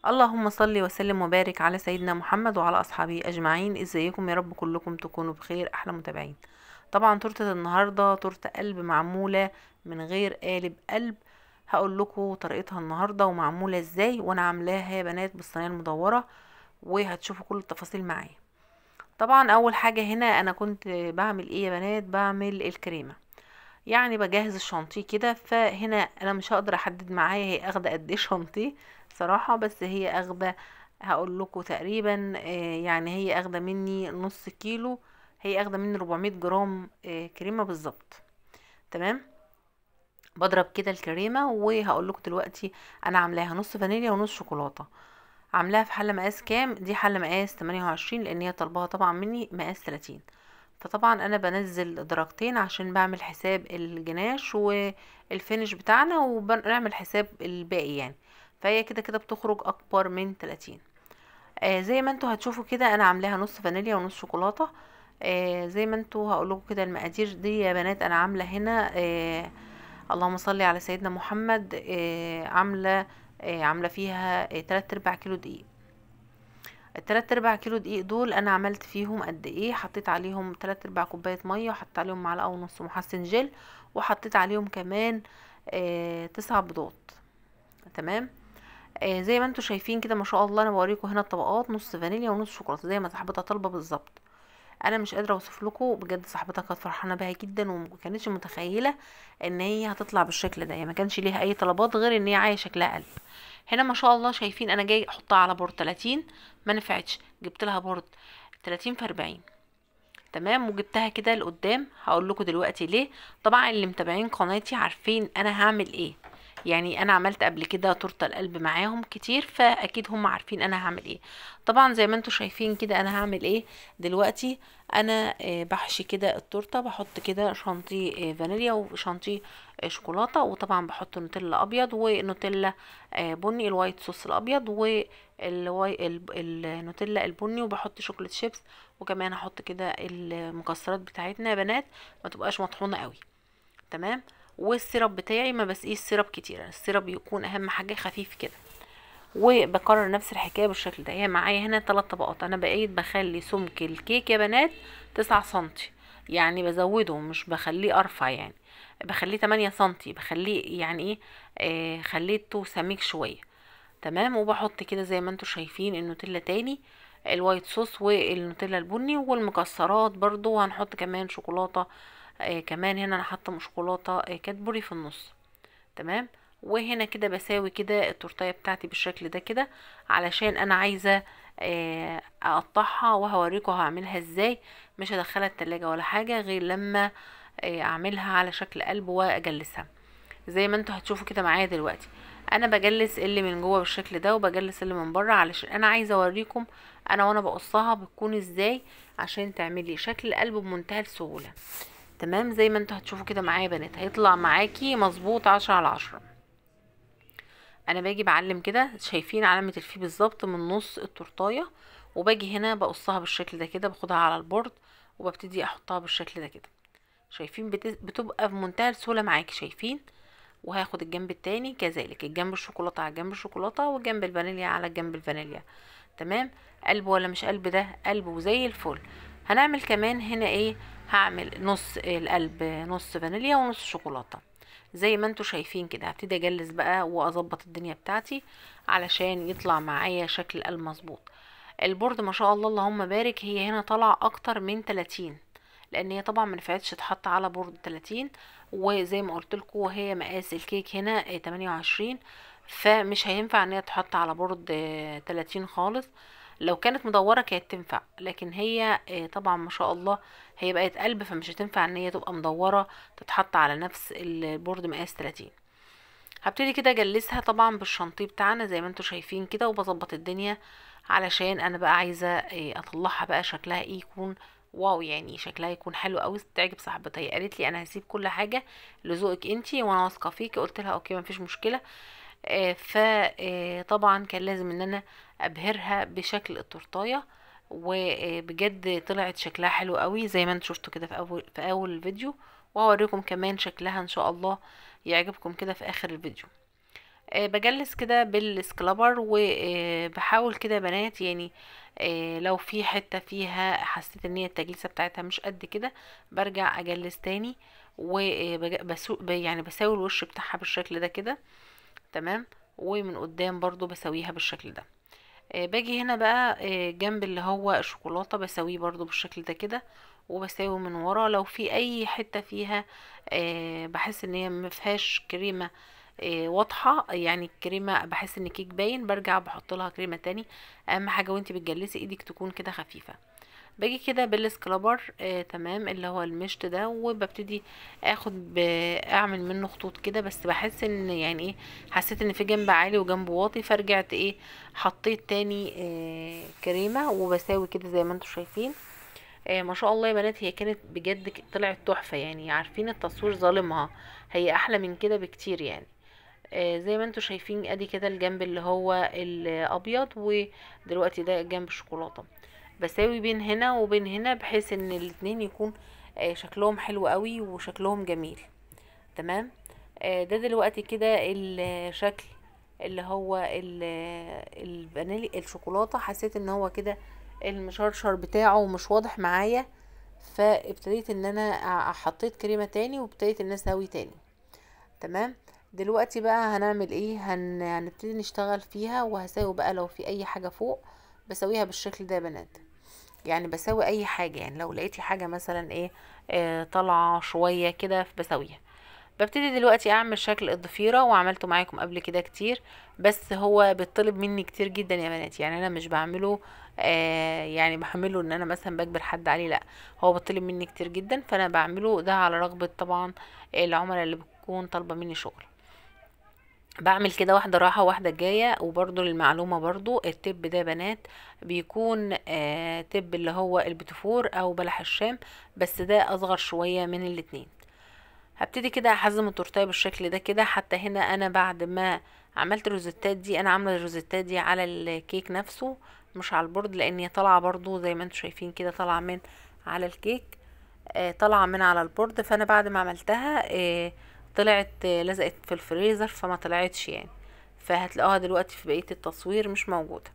اللهم صل وسلم وبارك على سيدنا محمد وعلى اصحابه اجمعين. ازيكم يا رب كلكم تكونوا بخير. احلى متابعين. طبعا تورته النهارده تورته قلب معموله من غير قالب قلب. هقول لكم طريقتها النهارده ومعموله ازاي، وانا عاملاها يا بنات بالصينيه المدوره، وهتشوفوا كل التفاصيل معايا. طبعا اول حاجه هنا انا كنت بعمل ايه يا بنات؟ بعمل الكريمه، يعني بجهز الشانتيه كده. فهنا انا مش هقدر احدد معايا هي اخده قد ايه شانتيه صراحه، بس هي اخده، هقول لكم تقريبا يعني هي اخده مني نص كيلو. هي اخده مني 400 جرام كريمه بالظبط. تمام. بضرب كده الكريمه، وهقول لكم دلوقتي انا عاملاها نص فانيليا ونص شوكولاته. عاملاها في حله مقاس كام؟ دي حله مقاس 28، لان هي طالباها طبعا مني مقاس 30. فطبعا انا بنزل درجتين عشان بعمل حساب الجناش والفينش بتاعنا، وبنعمل حساب الباقي يعني. فهي كده كده بتخرج اكبر من 30. زي ما انتوا هتشوفوا كده انا عاملاها نص فانيليا ونص شوكولاته. زي ما انتوا هقولكوا كده المقادير دي يا بنات. انا عامله هنا اللهم صل على سيدنا محمد. عامله فيها 3/4 كيلو دقيق. ال3/4 كيلو دقيق دول انا عملت فيهم قد ايه؟ حطيت عليهم 3/4 كوبايه ميه، وحطيت عليهم معلقه ونص محسن جل، وحطيت عليهم كمان 9 بيضات. تمام. زي ما انتوا شايفين كده ما شاء الله. انا بوريكم هنا الطبقات، نص فانيليا ونص شوكولاته زي ما صاحبتها طالبه بالظبط. انا مش قادره اوصف لكم بجد، صاحبتها كانت فرحانه بيها جدا، وما كانتش متخيله ان هي هتطلع بالشكل ده. يعني ما كانش ليها اي طلبات غير ان هي عايزه شكلها قلب. هنا ما شاء الله شايفين انا جاي احطها على بورد 30، ما نفعتش، جبت لها بورد 30 في 40. تمام. وجبتها كده لقدام. هقول لكم دلوقتي ليه. طبعا اللي متابعين قناتي عارفين انا هعمل ايه، يعني انا عملت قبل كده تورته القلب معاهم كتير، فاكيد هم عارفين انا هعمل ايه. طبعا زي ما انتوا شايفين كده انا هعمل ايه دلوقتي. انا بحشي كده التورته، بحط كده شانتيه فانيليا وشانتيه شوكولاته، وطبعا بحط نوتيلا ابيض ونوتيلا بني، الوايت صوص الابيض والنوتيلا البني، وبحط شوكولاته شيبس. وكمان هحط كده المكسرات بتاعتنا يا بنات، ما تبقاش مطحونه قوي. تمام. والسيرب بتاعي ما بسقيش سيرب كتير، السيرب يكون اهم حاجه خفيف كده. وبكرر نفس الحكايه بالشكل ده. هي معايا هنا 3 طبقات. انا بقيت بخلي سمك الكيك يا بنات 9 سنتي، يعني بزوده مش بخليه ارفع، يعني بخليه 8 سنتي، بخليه يعني ايه، خليته سميك شويه. تمام. وبحط كده زي ما انتوا شايفين النوتيلا تاني، الوايت صوص والنوتيلا البني والمكسرات برضو. هنحط كمان شوكولاته. كمان هنا انا حاطه شوكولاته كادبوري في النص. تمام. وهنا كده بساوي كده التورتيه بتاعتي بالشكل ده كده، علشان انا عايزه اقطعها، وهوريكم هعملها ازاي. مش هدخلها التلاجة ولا حاجه غير لما اعملها على شكل قلب واجلسها زي ما انتوا هتشوفوا كده معايا دلوقتي. انا بجلس اللي من جوه بالشكل ده، وبجلس اللي من بره، علشان انا عايزه اوريكم انا وانا بقصها بتكون ازاي، عشان تعملي شكل قلب بمنتهى السهوله. تمام. زي ما انتوا هتشوفوا كده معايا بنات هيطلع معاكي مظبوط 10/10. انا باجي بعلم كده، شايفين علامه الفي بالظبط من نص التورتايه، وباجي هنا بقصها بالشكل ده كده، باخدها على البورد وببتدي احطها بالشكل ده كده. شايفين بتبقى في منتهى السهوله معاكي، شايفين. وهاخد الجنب التاني كذلك، الجنب الشوكولاته على جنب الشوكولاته، والجنب الفانيليا على جنب الفانيليا. تمام. قلب ولا مش قلب؟ ده قلب وزي الفل. هنعمل كمان هنا ايه؟ هعمل نص القلب نص فانيليا ونص شوكولاته زي ما انتوا شايفين كده. هبتدي اجلس بقى واظبط الدنيا بتاعتي علشان يطلع معايا شكل القلب مظبوط. البورد ما شاء الله اللهم بارك، هي هنا طالعه اكتر من 30، لان هي طبعا ما نفعتش تتحط على بورد 30. وزي ما قلت لكم هي مقاس الكيك هنا 28، فمش هينفع ان هي تتحط على بورد 30 خالص. لو كانت مدوره كانت تنفع، لكن هي طبعا ما شاء الله هي بقت قلب، فمش هتنفع ان هي تبقى مدوره تتحط على نفس البورد مقاس 30. هبتدي كده اجلسها طبعا بالشنطيه بتاعنا زي ما انتوا شايفين كده، وبظبط الدنيا علشان انا بقى عايزه اطلعها بقى شكلها ايه، يكون واو، يعني شكلها يكون حلو قوي تعجب صاحبتها. هي قالت لي انا هسيب كل حاجه لذوقك انتي، وانا واثقه فيكي. قلت لها اوكي مفيش مشكله. فطبعا كان لازم ان انا ابهرها بشكل التورتايه، وبجد طلعت شكلها حلو قوي زي ما انتوا شفتوا كده في اول الفيديو. وهوريكم كمان شكلها ان شاء الله يعجبكم كده في اخر الفيديو. بجلس كده بالسكرابر، وبحاول كده يا بنات يعني لو في حتة فيها حسيت ان هي التجليسة بتاعتها مش قد كده برجع اجلس تاني، يعني بساوي الوش بتاعها بالشكل ده كده. تمام. ومن قدام برضو بسويها بالشكل ده. باجي هنا بقى جنب اللي هو الشوكولاتة بسويه برضو بالشكل ده كده، وبساوي من ورا لو في اي حتة فيها بحس ان هي مفيهاش كريمة واضحة، يعني الكريمة بحس ان كيك باين برجع بحط لها كريمة تاني. اهم حاجة وانتي بتجلسي ايدك تكون كده خفيفة. باجي كده بالسكرابر تمام اللي هو المشط ده، وببتدي اعمل منه خطوط كده، بس بحس ان يعني ايه، حسيت ان في جنب عالي وجنب واطي، فرجعت ايه حطيت تاني كريمة وبساوي كده زي ما انتم شايفين. ما شاء الله يا بنات، هي كانت بجد طلعت تحفة، يعني عارفين التصوير ظالمها، هي احلى من كده بكتير يعني. زي ما انتم شايفين ادي كده الجنب اللي هو الابيض، ودلوقتي ده جنب الشوكولاتة. بساوي بين هنا وبين هنا بحيث ان الاتنين يكون شكلهم حلو قوي وشكلهم جميل. تمام. ده دلوقتي كده الشكل اللي هو الفانيلي الشوكولاتة، حسيت ان هو كده المشرشر بتاعه مش واضح معايا، فابتديت ان انا حطيت كريمة تاني وابتديت ان انا اسوي تاني. تمام. دلوقتي بقى هنعمل ايه، هنبتدي نشتغل فيها، وهساوي بقى لو في اي حاجة فوق بسويها بالشكل ده يا بنات. يعني بسوي اي حاجة، يعني لو لقيتي حاجة مثلا ايه طالعة شوية كده بسويها. ببتدي دلوقتي اعمل شكل الضفيرة، وعملته معاكم قبل كده كتير، بس هو بيطلب مني كتير جدا يا بنات، يعني انا مش بعمله يعني بعمله ان انا مثلا بجبر حد عليه، لا، هو بيطلب مني كتير جدا، فانا بعمله ده على رغبة طبعا العملاء اللي بتكون طالبة مني شغل. بعمل كده واحدة راحة واحدة جاية. وبرضو للمعلومة برضو التب ده يا بنات بيكون تب اللي هو البتفور او بلح الشام، بس ده اصغر شوية من الاتنين. هبتدي كده احزم التورتيه بالشكل ده كده. حتى هنا انا بعد ما عملت الروزيتات دي، انا عامله الروزيتات دي على الكيك نفسه مش على البورد، لان هي طالعه برضو زي ما انتم شايفين كده طالعه من على الكيك طالعه من على البورد. فانا بعد ما عملتها طلعت لزقت في الفريزر فما طلعتش يعني، فهتلاقوها دلوقتي في بقيه التصوير مش موجوده.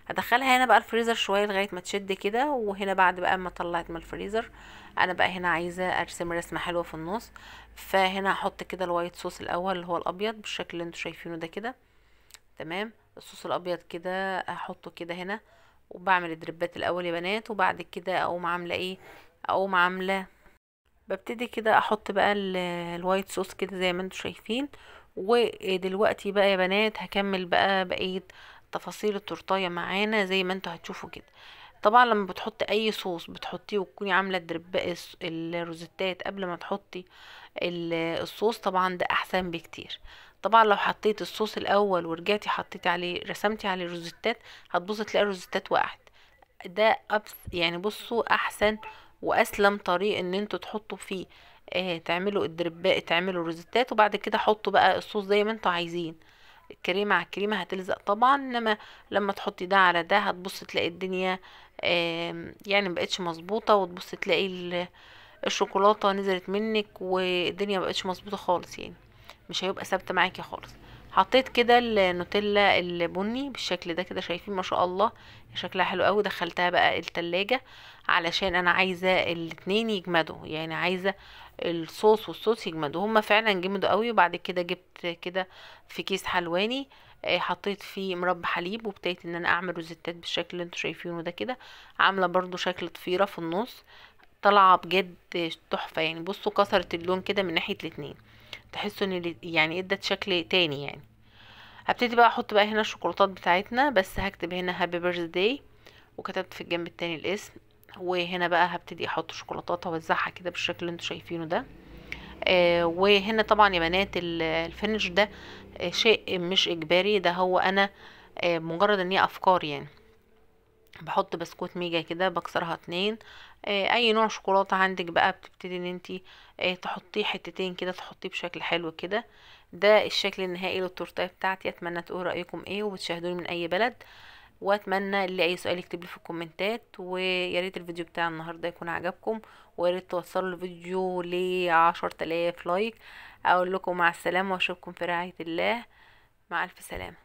هدخلها هنا بقى الفريزر شويه لغايه ما تشد كده. وهنا بعد بقى ما طلعت من الفريزر انا بقى هنا عايزه ارسم رسمه حلوه في النص، فهنا هحط كده الوايت صوص الاول اللي هو الابيض بالشكل اللي انتوا شايفينه ده كده. تمام. الصوص الابيض كده احطه كده هنا، وبعمل الدريبات الاول يا بنات، وبعد كده اقوم عامله ايه، اقوم عامله ببتدي كده احط بقى الوايت صوص كده زي ما انتوا شايفين. ودلوقتي بقى يا بنات هكمل بقى بقية تفاصيل التورتايه معانا زي ما انتوا هتشوفوا كده. طبعا لما بتحطي اي صوص بتحطيه وتكوني عامله الروزيتات قبل ما تحطي الصوص، طبعا ده احسن بكتير. طبعا لو حطيت الصوص الاول ورجعتي حطيتي عليه رسمتي عليه الروزيتات هتبصي تلاقي الروزيتات وقعت. ده يعني بصوا احسن واسلم طريق ان انتوا تحطوا فيه تعملوا الدرباء تعملوا روزيتات، وبعد كده حطوا بقى الصوص زي ما انتوا عايزين. الكريمة على الكريمة هتلزق طبعا، انما لما تحطي ده على ده هتبص تلاقي الدنيا يعني مبقتش مظبوطة، وتبص تلاقي الشوكولاتة نزلت منك والدنيا مبقتش مظبوطة خالص، يعني مش هيبقى ثابتة معاكي خالص. حطيت كده النوتيلا البني بالشكل ده كده، شايفين ما شاء الله شكلها حلو قوي. دخلتها بقى التلاجة علشان انا عايزة الاتنين يجمدوا، يعني عايزة الصوص والصوص يجمدوا، هما فعلا جمدوا قوي. وبعد كده جبت كده في كيس حلواني حطيت فيه مربى حليب، وابتديت ان انا اعمل روزيتات بالشكل اللي انتوا شايفينه ده كده. عامله برضو شكل ضفيره في النص طالعه بجد تحفه، يعني بصوا كسرت اللون كده من ناحيه الاتنين، تحسوا ان يعني ادت شكل تاني يعني. هبتدي بقى احط بقى هنا الشوكولاتات بتاعتنا، بس هكتب هنا هابي بيرثداي وكتبت في الجنب التاني الاسم. وهنا بقى هبتدي احط شوكولاتات اوزعها كده بالشكل اللي انتوا شايفينه ده. وهنا طبعا يا بنات الفينش ده شيء مش اجباري، ده هو انا مجرد ان هي افكار يعني. بحط بسكوت ميجا كده بكسرها اتنين. اي نوع شوكولاتة عندك بقى بتبتدي ان انتي تحطيه حتتين كده، تحطيه بشكل حلو كده. ده الشكل النهائي للتورتيه بتاعتي. اتمنى تقولوا رايكم ايه، وبتشاهدوني من اي بلد. واتمنى اللي اي سؤال يكتب لي في الكومنتات. ويا ريت الفيديو بتاع النهارده يكون عجبكم، ويا ريت توصلوا الفيديو ل 10,000 لايك. اقول لكم مع السلامه واشوفكم في رعايه الله. مع الف سلامة.